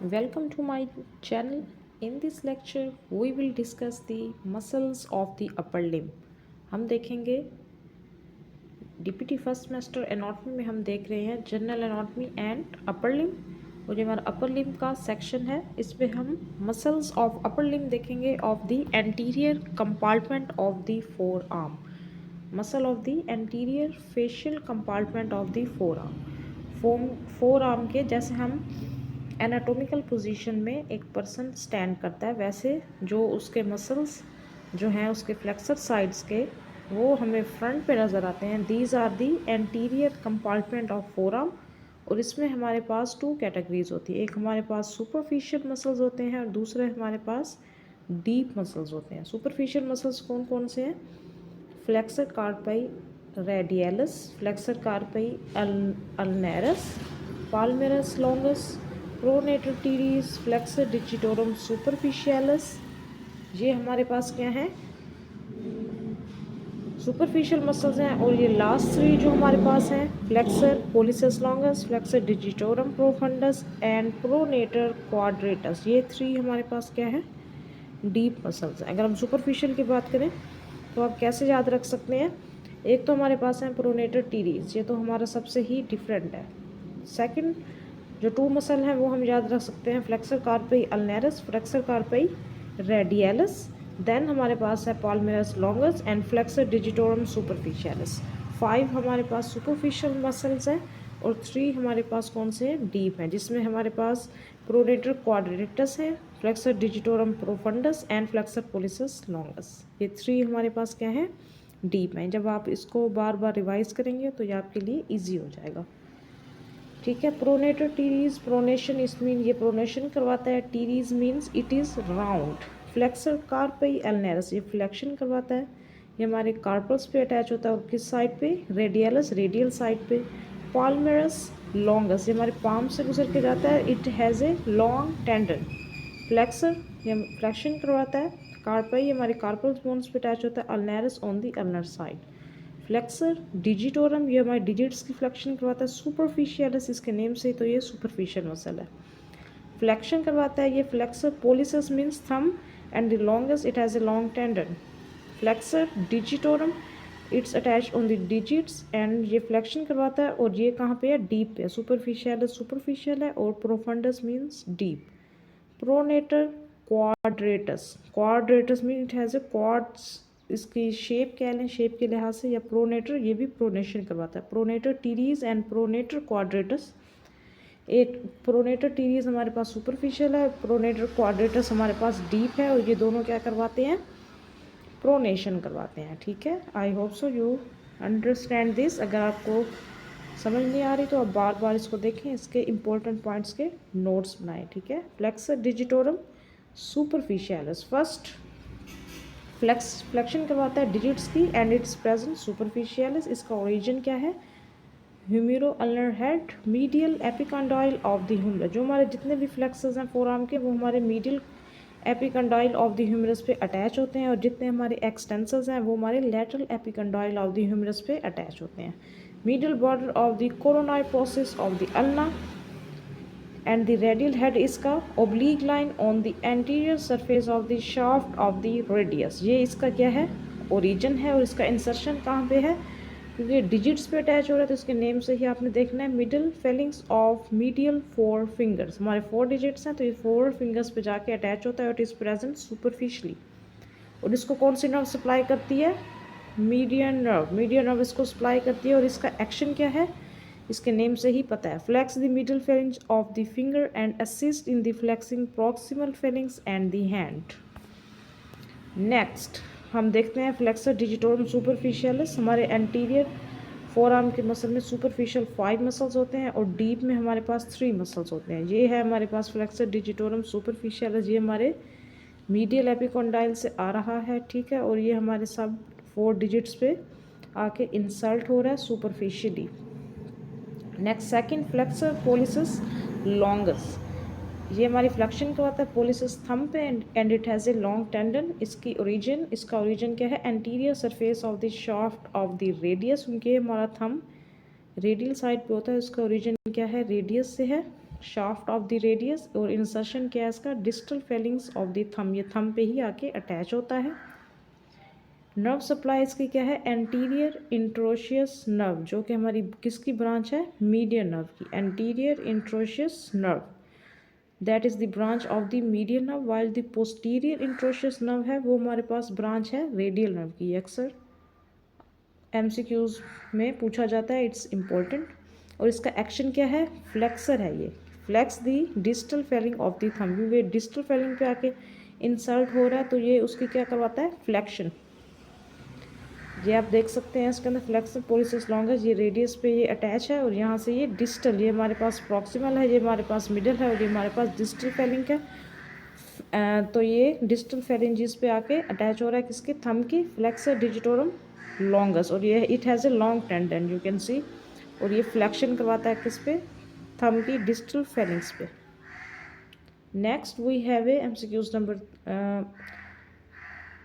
Welcome to my channel. In this lecture, we will discuss the muscles of the upper limb. हम देखेंगे DPT first semester anatomy में हम देख रहे हैं general anatomy and upper limb. और जो हमारा अपर लिम्ब का सेक्शन है इसमें हम मसल्स ऑफ अपर लिम्ब देखेंगे of the anterior compartment of the four arm. Muscle of the anterior facial compartment of the four arm. Four arm के जैसे हम एनाटॉमिकल पोजीशन में एक पर्सन स्टैंड करता है वैसे जो उसके मसल्स जो हैं उसके फ्लेक्सर साइड्स के वो हमें फ्रंट पे नज़र आते हैं। These are the anterior compartment of forearm. और इसमें हमारे पास टू कैटेगरीज होती है, एक हमारे पास सुपरफिशियल मसल्स होते हैं और दूसरे हमारे पास डीप मसल्स होते हैं। सुपरफिशियल मसल्स कौन कौन से हैं? Flexor carpi radialis, flexor carpi ulnaris, palmaris longus, pronator teres, flexor digitorum superficialis. ये हमारे पास क्या है? सुपरफिशियल मसल्स हैं। और ये लास्ट थ्री जो हमारे पास हैं flexor pollicis longus, flexor digitorum profundus and pronator quadratus. ये थ्री हमारे पास क्या है? डीप मसल्स हैं। अगर हम सुपरफिशियल की बात करें तो आप कैसे याद रख सकते हैं? एक तो हमारे पास है प्रोनेटर टीरीज, ये तो हमारा सबसे ही डिफरेंट है। सेकंड जो टू मसल हैं वो हम याद रख सकते हैं flexor carpi ulnaris, flexor carpi radialis. Then हमारे पास है palmaris longus and flexor digitorum superficialis. 5 हमारे पास सुपरफिशियल मसल्स हैं और 3 हमारे पास कौन से हैं? डीप हैं, जिसमें हमारे पास प्रोनेटर क्वाड्रेटस है, flexor digitorum profundus and flexor pollicis longus. ये 3 हमारे पास क्या है? डीप हैं। जब आप इसको बार बार रिवाइज करेंगे तो ये आपके लिए ईजी हो जाएगा। ठीक है। Pronator teres, pronation is mean ये प्रोनेशन करवाता है। Teres means it is round. Flexor carpi ulnaris ये फ्लेक्शन करवाता है, ये हमारे कार्पल्स पे अटैच होता है। और किस साइड पे? रेडियलस रेडियल साइड पे। पाल्मेरस लॉन्गस ये हमारे पाम से गुजर के जाता है, it has a long tendon. Flexor ये फ्लेक्शन करवाता है। कार्पई हमारे कार्पल्स बोन्स पे अटैच होता है। Ulnaris on the ulnar side. Flexor digitorum ये हमारे डिजिट्स की फ्लेक्शन करवाता है। सुपरफिशियलिस इसके नेम से तो ये सुपरफिशियल मसल है, फ्लेक्शन करवाता है। ये flexor pollicis means thumb and the longest it has a long tendon. Flexor digitorum its attach on the digits and ये फ्लेक्शन करवाता है। और ये कहाँ पे है? डीप पे। सुपरफिशियलिस सुपरफिशियल है और profundus means deep. Pronator quadratus, quadratus mean it has a quads, इसकी शेप कह लें शेप के लिहाज से, या प्रोनेटर ये भी प्रोनेशन करवाता है। Pronator teres and pronator quadratus. एक प्रोनेटर टीरीज हमारे पास सुपरफिशियल है, प्रोनेटर क्वाड्रेटस हमारे पास डीप है। और ये दोनों क्या करवाते हैं? प्रोनेशन करवाते हैं। ठीक है। I hope so you understand this. अगर आपको समझ नहीं आ रही तो आप बार बार इसको देखें, इसके इंपॉर्टेंट पॉइंट्स के नोट्स बनाएं। ठीक है। Flexor digitorum superficialis first flexion करवाता है डिजिट्स की एंड इट्स प्रेजेंट सुपरफिशियलिस। इसका ओरिजिन क्या है? Humero ulnar head medial epicondyle of the humerus. जो हमारे जितने भी फ्लेक्सर्स हैं फोर आर्म के वो हमारे medial epicondyle of the humerus पे अटैच होते हैं, और जितने हमारे एक्सटेंसर्स हैं वो हमारे lateral epicondyle of the humerus पे अटैच होते हैं। Medial border of the coronoid process of the ulna and the radial head इसका oblique line on the anterior surface of the shaft of the radius। ये इसका क्या है? Origin है। और इसका इंसर्शन कहाँ पे है? क्योंकि डिजिट्स पे अटैच हो रहा है तो इसके नेम से ही आपने देखना है middle phalanges of medial 4 fingers. हमारे 4 डिजिट्स हैं तो ये 4 फिंगर्स पे जाके अटैच होता है और इट इज़ प्रेजेंट सुपरफिशली। और इसको कौन सी नर्व सप्लाई करती है? Median nerve. मीडियन नर्व इसको सप्लाई करती है। और इसका एक्शन क्या है? इसके नेम से ही पता है। Flex the middle phalanges of the finger and assist in the flexing proximal phalanges and the hand. Next हम देखते हैं फ्लेक्सर डिजिटोरम सुपरफिशियलिस। हमारे एंटीरियर फोर आर्म के मसल में सुपरफिशियल 5 मसल्स होते हैं और डीप में हमारे पास 3 मसल्स होते हैं। ये है हमारे पास फ्लेक्सर डिजिटोरम सुपरफिशियलिस, ये हमारे मीडियल एपिकॉन्डाइल से आ रहा है। ठीक है। और ये हमारे सब 4 डिजिट्स पे आके इंसल्ट हो रहा है superficially. Next second flexor pollicis longus, ये हमारी फ्लेक्शन करवाता है पोलिसस थंब पे and it has a long tendon. इसका ओरिजिन क्या है? Anterior surface of the shaft of the radius. उनके हमारा थंब रेडियल साइड पे होता है, इसका ओरिजिन क्या है? रेडियस से है। शाफ्ट ऑफ द रेडियस, और इंसर्शन क्या है इसका, distal Fehling's of the thumb, ये थंब पे ही आके अटैच होता है। नर्व सप्लाई इसकी क्या है, एंटीरियर इंट्रोशियस नर्व, जो कि हमारी किसकी ब्रांच है, मीडियन नर्व की, anterior interosseous nerve, that is the branch of the median nerve, while the posterior interosseous nerve है वो हमारे पास ब्रांच है रेडियल नर्व की। अक्सर एमसीक्यूज में पूछा जाता है, इट्स इम्पोर्टेंट। और इसका एक्शन क्या है, फ्लेक्सर है, ये flex the distal phalanx of the thumb, क्योंकि डिस्टल फेलिंग पे आके इंसल्ट हो रहा है तो ये उसकी क्या करवाता है, फ्लेक्शन। ये आप देख सकते हैं इसके अंदर फ्लेक्सर पोलिसिस लॉन्गस, ये रेडियस पे ये अटैच है, और यहाँ से ये डिस्टल, ये हमारे पास प्रॉक्सिमल है, ये हमारे पास मिडल है, और ये हमारे पास डिस्टल फेलिंग है। तो ये डिस्टल फेलिंजिस पे आके अटैच हो रहा है किसके, थंब की, फ्लेक्सर डिजिटोरम लॉन्गस, और ये it has a long tendon you can see, और ये फ्लेक्शन करवाता है किस पे, थंब की डिस्टल फेलिंग्स पे। Next we have a MCQs number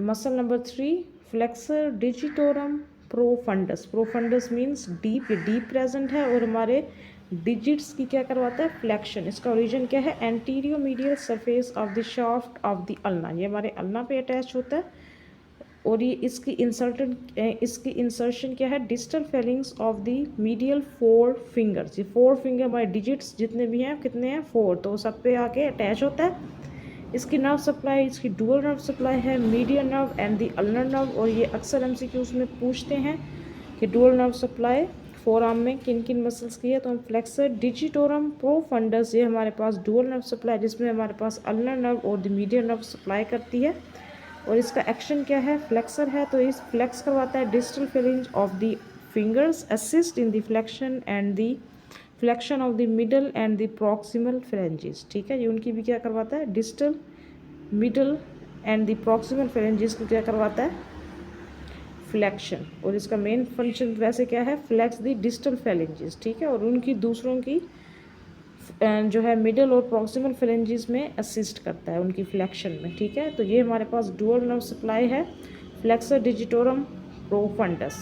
muscle number 3, flexor digitorum profundus. Profundus means deep, ये डीप प्रेजेंट है और हमारे डिजिट्स की क्या करवाता है, फ्लेक्शन। इसका ओरिजिन क्या है, anteromedial surface of the shaft of the ulna, ये हमारे अल्ना पे अटैच होता है, और ये इसकी इंसर्शन क्या है, distal Fehling's of the medial 4 fingers, ये 4 फिंगर हमारे डिजिट्स जितने भी हैं कितने हैं, 4, तो सब पे आके अटैच होता है। इसकी नर्व सप्लाई, इसकी डुअल नर्व सप्लाई है, median nerve and the ulnar nerve, और ये अक्सर एमसीक्यूज में पूछते हैं कि dual nerve supply four arm में किन किन मसल्स की है, तो हम फ्लेक्सर डिजिटोरम प्रोफंडस, ये हमारे पास डुअल नर्व सप्लाई जिसमें हमारे पास अल्नर नर्व और द मीडियन नर्व सप्लाई करती है, और इसका एक्शन क्या है, फ्लेक्सर है, तो इस फ्लेक्स करवाता है distal phalanges of the fingers, assist in the flexion and the flexion of the middle and the proximal phalanges. ठीक है, ये उनकी भी क्या करवाता है, distal, middle and the proximal phalanges को क्या करवाता है, फ्लेक्शन, और इसका मेन फंक्शन वैसे क्या है, फ्लेक्स द डिस्टल फेरेंजिस। ठीक है, और उनकी दूसरों की जो है मिडल और प्रॉक्सिमल फेरेंजिस में असिस्ट करता है उनकी फ्लेक्शन में। ठीक है, तो ये हमारे पास डुअल नर्व सप्लाई है, flexor digitorum profundis,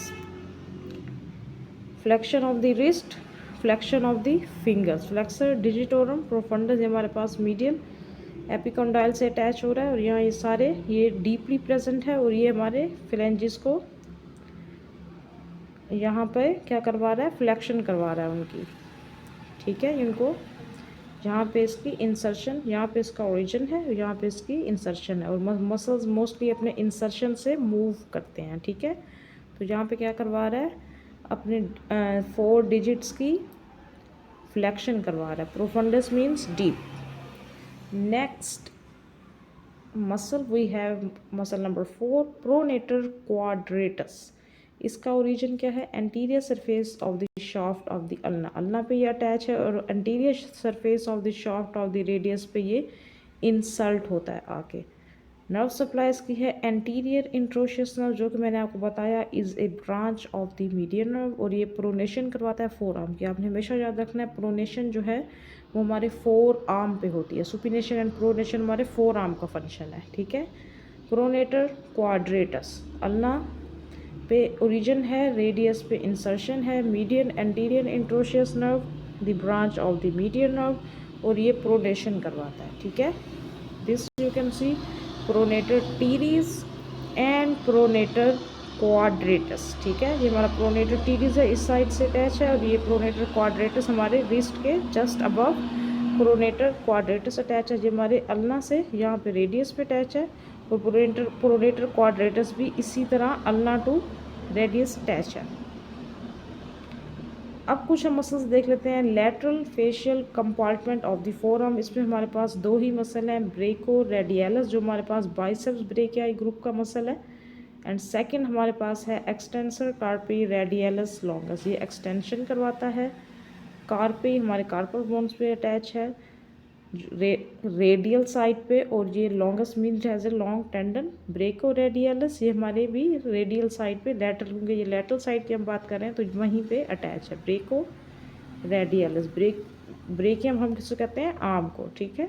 flexion of the wrist, flexion of the fingers, flexor digitorum profundis, ये हमारे पास मीडियल एपिकोंडाइल से अटैच हो रहा है, और यहाँ ये सारे ये डीपली प्रेजेंट है, और ये हमारे फ्लेंजिस को यहाँ पे क्या करवा रहा है, फ्लेक्शन करवा रहा है उनकी। ठीक है, इनको यहाँ पे इसकी इंसर्शन, यहाँ पे इसका ओरिजिन है, यहाँ पे इसकी इंसर्शन है, और मसल्स मोस्टली अपने इंसर्शन से मूव करते हैं। ठीक है, तो यहाँ पे क्या करवा रहा है, अपने 4 डिजिट्स की फ्लेक्शन करवा रहा है। Profundus means deep. Next muscle we have muscle number 4, pronator quadratus. इसका ओरिजिन क्या है, anterior surface of the shaft of the ulna, ulna पे ये अटैच है, और anterior surface of the shaft of the radius पे ये इंसल्ट होता है आके। नर्व सप्लाई इसकी है एंटीरियर इंट्रोशियस नर्व, जो कि मैंने आपको बताया is a branch of the median nerve, और ये प्रोनेशन करवाता है 4 आर्म की। आपने हमेशा याद रखना है, प्रोनेशन जो है वो हमारे 4 आर्म पे होती है, सुपिनेशन एंड प्रोनेशन हमारे 4 आर्म का फंक्शन है। ठीक है, प्रोनेटर क्वाड्रेटस, अल्ना पे ओरिजिन है, रेडियस पे इंसर्शन है, median anterior interosseous nerve the branch of the median nerve, और ये प्रोनेशन करवाता है। ठीक है, this you can C pronator teres and pronator quadratus. ठीक है, ये हमारा प्रोनेटर टीरीज है, इस साइड से अटैच है, और ये प्रोनेटर क्वाड्रेटस हमारे रिस्ट के just above pronator quadratus attach है, जो हमारे अल्ना से यहाँ पे रेडियस पे अटैच है, और प्रोनेटर क्वाड्रेटस भी इसी तरह अल्ना टू रेडियस अटैच है। अब कुछ हम मसल्स देख लेते हैं। Lateral facial compartment of the forearm, इसमें हमारे पास 2 ही मसल हैं, ब्रेको रेडियलस जो हमारे पास बाइसेप्स ब्रेकियाई ग्रुप का मसल है, एंड सेकंड हमारे पास है एक्सटेंसर कार्पी रेडियलस लॉन्गस, ये एक्सटेंशन करवाता है, कार्पी हमारे कार्पल बोन्स पे अटैच है रेडियल साइड पे, और ये longest means has a long tendon. Brachioradialis ये हमारे भी रेडियल साइड पे, लेटरल क्योंकि ये लेटरल साइड की हम बात कर रहे हैं तो वहीं पे अटैच है ब्रेको रेडियलस। ब्रेकियम हम किसको कहते हैं, आर्म को। ठीक है,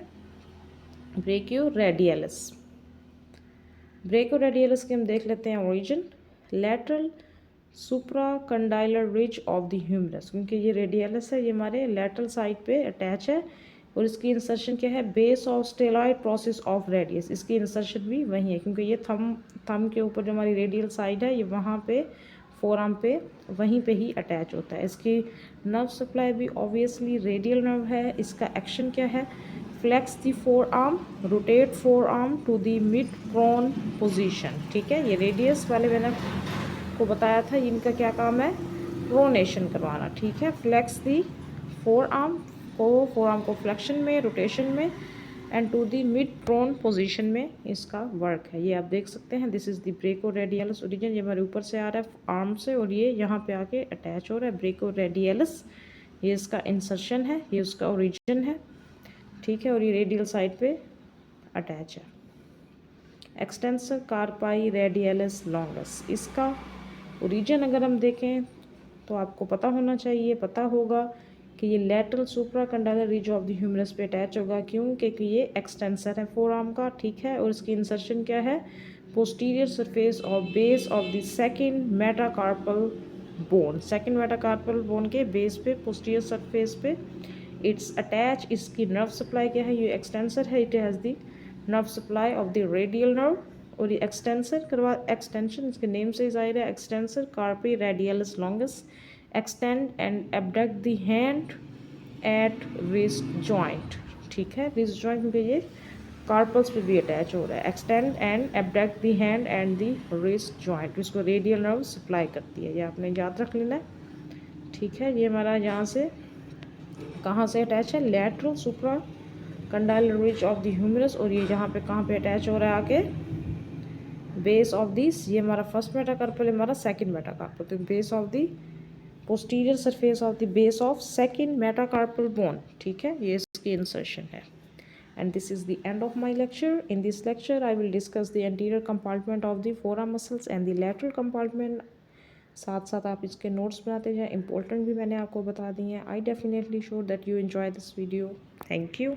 ब्रेकियो रेडियलस। ब्रेको रेडियलस के हम देख लेते हैं origin, lateral supra condylar ridge of the humerus, क्योंकि ये रेडियलस है, ये हमारे लेटरल साइड पे अटैच है, और इसकी इंसर्शन क्या है, base of styloid process of radius, इसकी इंसर्शन भी वही है क्योंकि ये थम के ऊपर जो हमारी रेडियल साइड है ये वहाँ पे फोरआर्म पे वहीं पे ही अटैच होता है। इसकी नर्व सप्लाई भी ऑब्वियसली रेडियल नर्व है। इसका एक्शन क्या है, flex the forearm, rotate forearm to the mid prone position. ठीक है, ये रेडियस वाले मैंने को बताया था, इनका क्या काम है, प्रोनेशन करवाना। ठीक है, फ्लेक्स दी फोर आर्म को फ्लेक्शन में, रोटेशन में and to the mid prone position में इसका वर्क है। ये आप देख सकते हैं, this is the brachioradialis origin, ये हमारे ऊपर से आ रहा है आर्म से और ये यहाँ पे आके अटैच हो रहा है ब्रेको रेडियलिस, ये इसका इंसर्शन है, ये उसका ओरिजिन है। ठीक है, और ये रेडियल साइड पे अटैच है। एक्सटेंसर कार्पाई रेडियलिस लॉन्गस, इसका ओरिजिन अगर हम देखें तो आपको पता होना चाहिए, पता होगा कि ये lateral supracondylar ridge of the humerus पे अटैच होगा। क्यों, क्योंकि ये एक्सटेंसर है फोर आर्म का। ठीक है, और इसकी इंसर्शन क्या है, posterior surface of base of the second metacarpal bone, second metacarpal bone के बेस पे, पोस्टीरियर सरफेस पे इट्स अटैच। इसकी नर्व सप्लाई क्या है, ये एक्सटेंसर है, it has the nerve supply of the radial nerve. और ये एक्सटेंसर करवा, एक्सटेंशन इसके नेम से जाहिर है, extensor कार्पी radialis longus extend and abduct the hand eight wrist joint. ठीक है, रिस्ट जॉइंट क्योंकि ये कार्पल्स पे भी अटैच हो रहा है। Extend and abduct the hand and the wrist joint, इसको रेडियल नर्व सप्लाई करती है, ये आपने याद रख लेना है। ठीक है, ये हमारा यहाँ से कहाँ से अटैच है, lateral supra condylar ridge of the humerus, और ये जहाँ पे कहाँ पे अटैच हो रहा है आके बेस ऑफ दिस, ये हमारा फर्स्ट मेटाकार्पल, हमारा सेकंड मेटाकार्पल, तो base of the posterior surface of the base of second metacarpal bone. ठीक है, ये इसकी इंसर्शन है। And this is the end of my lecture. In this lecture I will discuss the anterior compartment of the forearm muscles and the lateral compartment. साथ साथ आप इसके notes बनाते जाएं, इंपॉर्टेंट भी मैंने आपको बता दी हैं। I definitely sure that you enjoy this video. Thank you.